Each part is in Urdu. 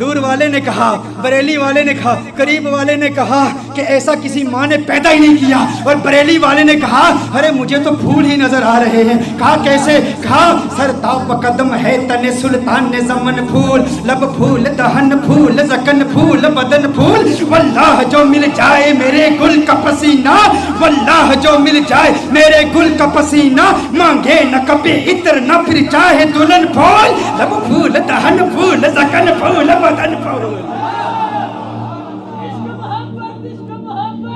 دور والے نے کہا، بریلی والے نے کہا، قریب والے نے کہا کہ ایسا کسی ماں نے پیدا ہی نہیں کیا، اور بریلی والے نے کہا ارے مجھے تو پھول ہی نظر آ رہے ہیں۔ کہا کیسے؟ کہا سر تاب قدم ہے تن سلطان زمن پھول، لب پھول دہن پھول زکن پھول بدن پھول، واللہ جو مل جائے میرے گل کا پسینہ، واللہ جو مل جائے میرے گل کا پسینہ، مانگے نہ کبھی عطر نہ پھر چاہے دلہن پھول، لب پھول دہن پھول زکن پھول بدن پھول۔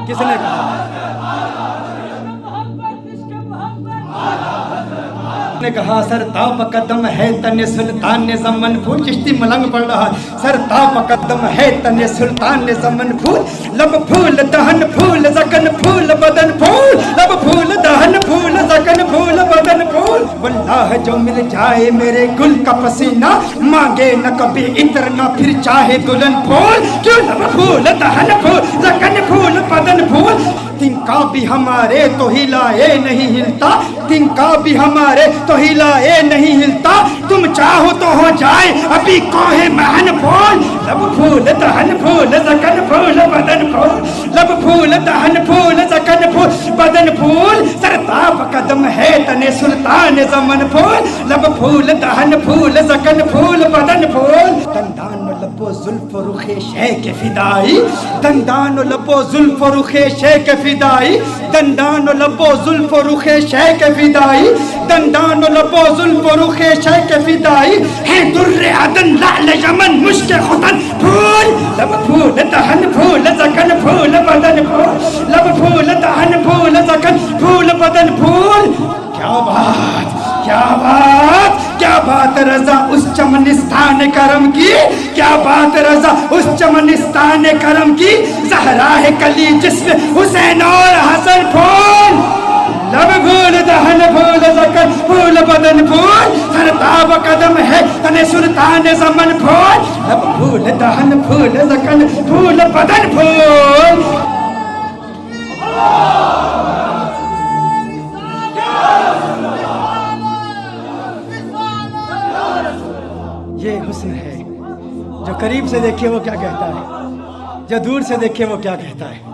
کس نے کہا؟ نے کہا سر تاب قدم ہے تن سلطان زمن پھول، چشتی ملنگ پڑھ رہا، سر تاب قدم ہے تن سلطان زمن پھول، لب پھول دہن پھول زکن پھول بدن پھول، لب پھول دہن پھول زکن پھول بدن پھول، واللہ جو مل جائے میرے گل کا پسینہ، مانگے نہ کبھی عطر نہ پھر چاہے دلہن پھول، کیوں لب پھول دہن پھول زکن پھول بدن پھول، تنکا بھی ہمارے تو ہلائے نہیں ہلتا، تنکا بھی ہمارے تو ہلائے نہیں ہلتا، تم چاہو تو ہو جائے ابھی کوہ مہن پھول، لب پھول دہن پھول زکن پھول بدن پھول، لب پھول دہن پھول زکن پھول بدن پھول، سر تاب قدم ہے تن سلطان زمن پھول، لب پھول دہن پھول زکن پھول بدن پھول، دندان و لب و زلف و رخ شیخ فدائی، دندان و لب و زلف و رخ شیخ فدائی، دندان و لب و زلف و رخ شیخ فدائی، دندان و لب و زلف و رخ شیخ فدائی، ہے در عدن لعل یمن مشک ختن پھول، لب پھول دہن پھول زکن پھول بدن پھول، لب پھول دہن پھول زکن پھول بدن پھول۔ کیا بات، کیا بات، کیا بات رضا اس چمنستان کرم کی، کیا بات رضا اس چمنستان کرم کی، زہرا ہے کلی جسم حسین اور حسن پھول، لب پھول دہن پھول زکن پھول بدن پھول، سر تاب قدم ہے تن سلطان زمن پھول، لب پھول دہن پھول زکن پھول بدن پھول۔ یہ حسن ہے، جو قریب سے دیکھے وہ کیا کہتا ہے، جو دور سے دیکھے وہ کیا کہتا ہے۔